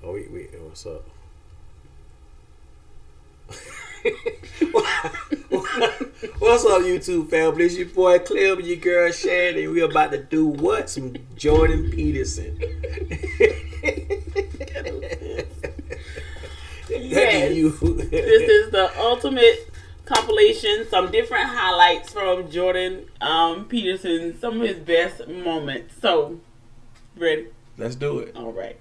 Oh, what's up? What's up, YouTube family? It's your boy Climmie, your girl Shan, and we about to do what? Some Jordan Peterson. Yes, this is the ultimate compilation. Some different highlights from Jordan Peterson, some of his best moments. So, ready? Let's do it. All right.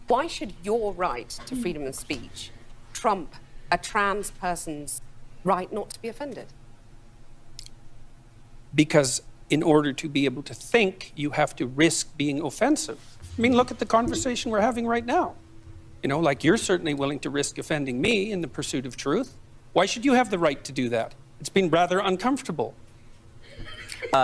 Why should your right to freedom of speech trump a trans person's right not to be offended? Because in order to be able to think, you have to risk being offensive. I mean, look at the conversation we're having right now. You know, like you're certainly willing to risk offending me in the pursuit of truth. Why should you have the right to do that? It's been rather uncomfortable.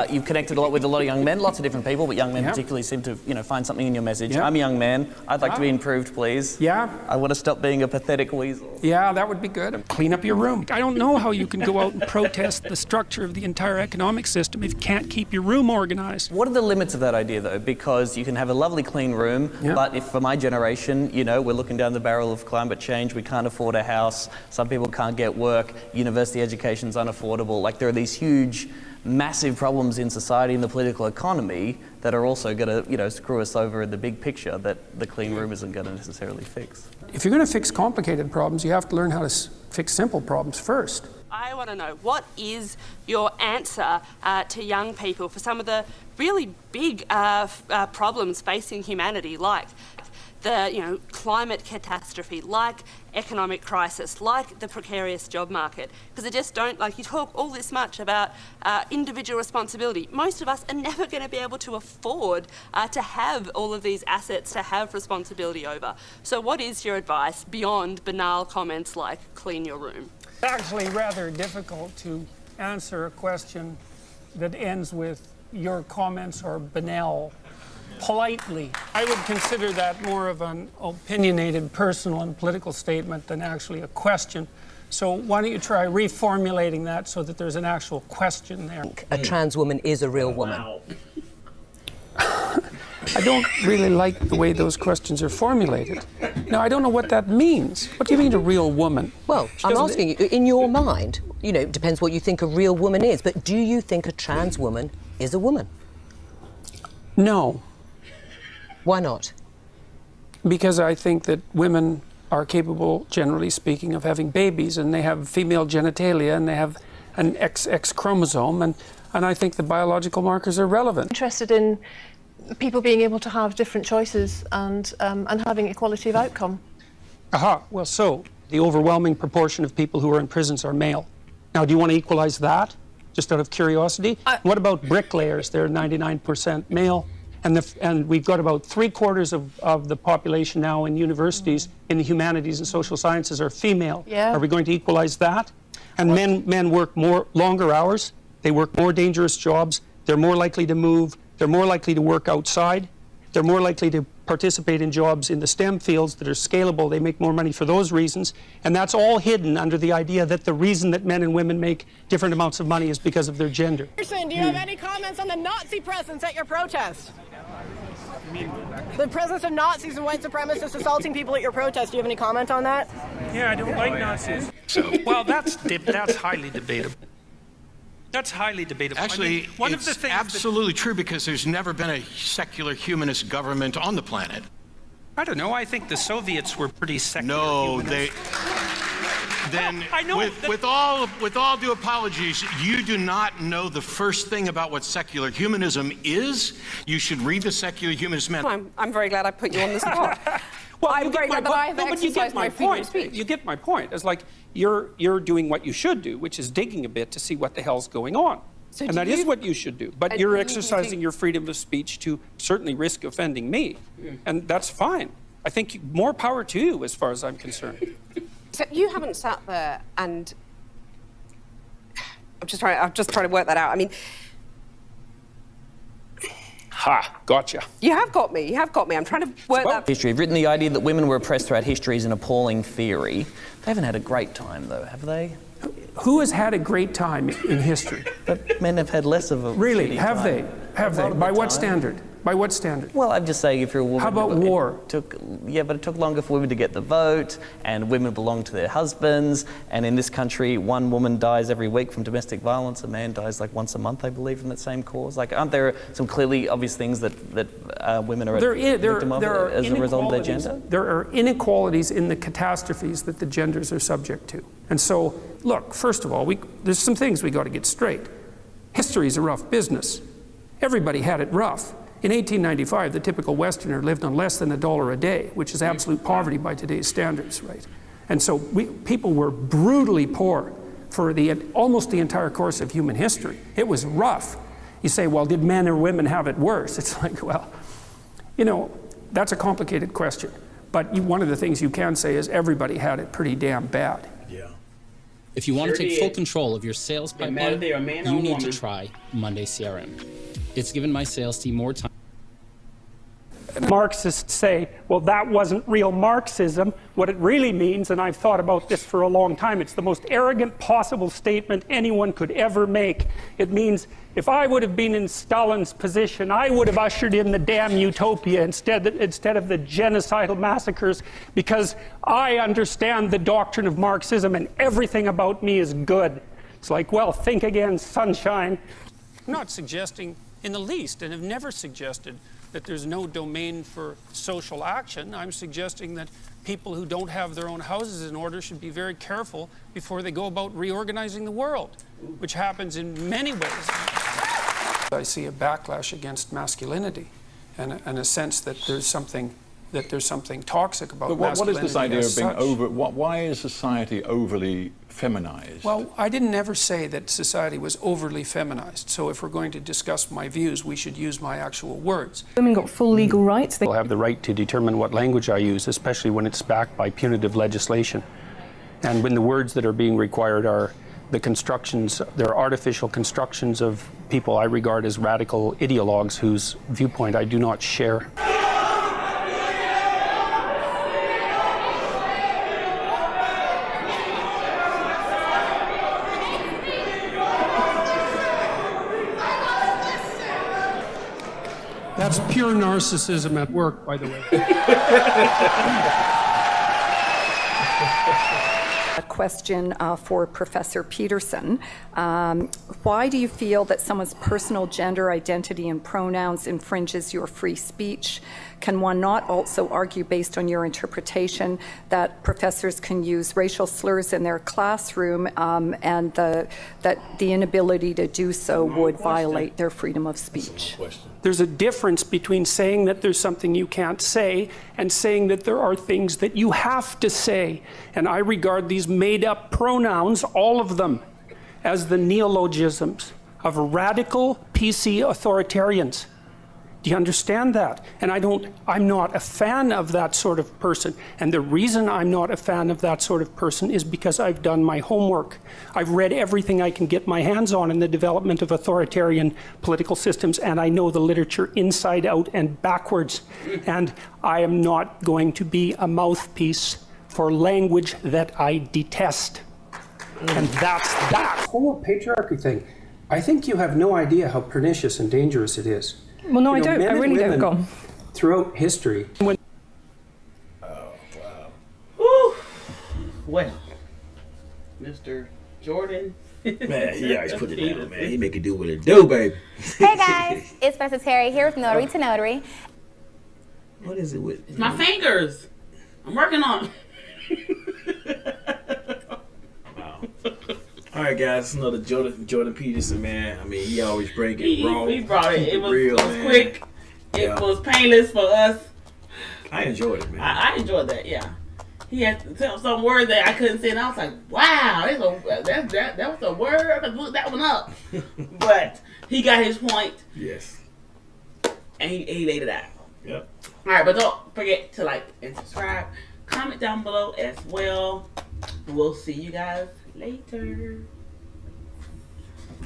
You've connected a lot with a lot of young men, lots of different people, but young men particularly seem to, find something in your message. I'm a young man. I'd like to be improved, please. I want to stop being a pathetic weasel. Yeah, that would be good. Clean up your room. I don't know how you can go out and protest the structure of the entire economic system if you can't keep your room organized. What are the limits of that idea, though? Because you can have a lovely clean room, but if for my generation, we're looking down the barrel of climate change, we can't afford a house, some people can't get work, university education's unaffordable. Like, there are these huge, massive problems in society and the political economy that are also going to, screw us over in the big picture that the clean room isn't going to necessarily fix. If you're going to fix complicated problems, you have to learn how to fix simple problems first. I want to know, what is your answer to young people for some of the really big problems facing humanity, like the climate catastrophe, like economic crisis, like the precarious job market? Because I just don't, you talk all this much about individual responsibility. Most of us are never going to be able to afford to have all of these assets to have responsibility over. So what is your advice beyond banal comments like clean your room? It's actually rather difficult to answer a question that ends with your comments are banal. Politely. I would consider that more of an opinionated, personal and political statement than actually a question. So why don't you try reformulating that so that there's an actual question there? A trans woman is a real woman. Wow. I don't really like the way those questions are formulated. Now, I don't know what that means. What do you mean a real woman? Well, I'm asking you, in your mind, it depends what you think a real woman is, but do you think a trans woman is a woman? No. Why not? Because I think that women are capable, generally speaking, of having babies, and they have female genitalia, and they have an XX chromosome, and I think the biological markers are relevant. Interested in people being able to have different choices and having equality of outcome. Aha, well, so the overwhelming proportion of people who are in prisons are male. Now, do you want to equalize that, just out of curiosity? What about bricklayers? They're 99% male. And we've got about 3/4 of the population now in universities in the humanities and social sciences are female. Yeah. Are we going to equalize that? And men work longer hours. They work more dangerous jobs. They're more likely to move. They're more likely to work outside. They're more likely to participate in jobs in the STEM fields that are scalable. They make more money for those reasons. And that's all hidden under the idea that the reason that men and women make different amounts of money is because of their gender. Peterson, do you have any comments on the Nazi presence at your protest? The presence of Nazis and white supremacists assaulting people at your protest. Do you have any comment on that? Yeah, I don't like Nazis. Well, that's highly debatable. That's highly debatable. Actually, it's absolutely true, because there's never been a secular humanist government on the planet. I don't know. I think the Soviets were pretty secular. No, humanists. Then, I know with all due apologies, you do not know the first thing about what secular humanism is. You should read the secular humanist man. I'm very glad I put you on the spot. Well, I'm very glad that I have exercised my freedom of speech. You get my point. It's like you're doing what you should do, which is digging a bit to see what the hell's going on. So and that is what you should do. But you're exercising your freedom of speech to certainly risk offending me. And that's fine. I think more power to you as far as I'm concerned. So you haven't sat there and... I'm just trying to work that out. I mean... Ha, gotcha. You have got me. I'm trying to work that... History. You've written the idea that women were oppressed throughout history is an appalling theory. They haven't had a great time, though, have they? Who has had a great time in history? But men have had less of a Really, shitty have time. they? Have they? By what standard? By what standard? Well, I'm just saying if you're a woman... How about war? But it took longer for women to get the vote, and women belong to their husbands, and in this country, one woman dies every week from domestic violence, a man dies like once a month, I believe, from that same cause. Like, aren't there some clearly obvious things that women are victim of as a result of their gender? There are inequalities in the catastrophes that the genders are subject to. And so, look, first of all, there's some things we got to get straight. History is a rough business. Everybody had it rough. In 1895, the typical Westerner lived on less than $1 a day, which is absolute poverty by today's standards, right? And so people were brutally poor for almost the entire course of human history. It was rough. You say, well, did men or women have it worse? It's like, well, you know, that's a complicated question. But one of the things you can say is everybody had it pretty damn bad. Yeah. If you want to take full control of your sales pipeline, you need to try Monday CRM. It's given my sales team more time. Marxists say, well, that wasn't real Marxism. What it really means, and I've thought about this for a long time, it's the most arrogant possible statement anyone could ever make. It means if I would have been in Stalin's position, I would have ushered in the damn utopia instead of the genocidal massacres, because I understand the doctrine of Marxism and everything about me is good. It's like, well, think again, sunshine. I'm not suggesting in the least, and have never suggested, that there's no domain for social action. I'm suggesting that people who don't have their own houses in order should be very careful before they go about reorganizing the world, which happens in many ways. I see a backlash against masculinity, and a sense that there's something toxic about masculinity. What is this idea of being over? Why is society overly feminized? Well, I didn't ever say that society was overly feminized. So if we're going to discuss my views, we should use my actual words. Women got full legal rights. They have the right to determine what language I use, especially when it's backed by punitive legislation. And when the words that are being required are the constructions, they're artificial constructions of people I regard as radical ideologues whose viewpoint I do not share. That's pure narcissism at work, by the way. A question for Professor Peterson. Why do you feel that someone's personal gender identity and pronouns infringes your free speech? Can one not also argue, based on your interpretation, that professors can use racial slurs in their classroom and that the inability to do so would violate their freedom of speech? There's a difference between saying that there's something you can't say and saying that there are things that you have to say. And I regard these made-up pronouns, all of them, as the neologisms of radical PC authoritarians. Do you understand that? And I'm not a fan of that sort of person. And the reason I'm not a fan of that sort of person is because I've done my homework. I've read everything I can get my hands on in the development of authoritarian political systems, and I know the literature inside out and backwards. And I am not going to be a mouthpiece for language that I detest. And that's that. The whole patriarchy thing, I think you have no idea how pernicious and dangerous it is. Well, no, I don't. I really don't. Go on. Throughout history. Oh, wow. Woo. Well, Mr. Jordan. Man, he always put it down, man. He make it do what it do, baby. Hey, guys. It's Professor Terry here with Notary to Notary. What is it with? It's my fingers. I'm working on Wow. All right, guys, it's another Jordan Peterson, man. I mean, he always bring it raw. He brought it. It was real, quick. It was painless for us. I enjoyed it, man. I enjoyed that, yeah. He had to tell some word that I couldn't say, and I was like, wow, that was a word. I could look that one up. But he got his point. Yes. And he laid it out. Yep. All right, but don't forget to like and subscribe. Comment down below as well. We'll see you guys later.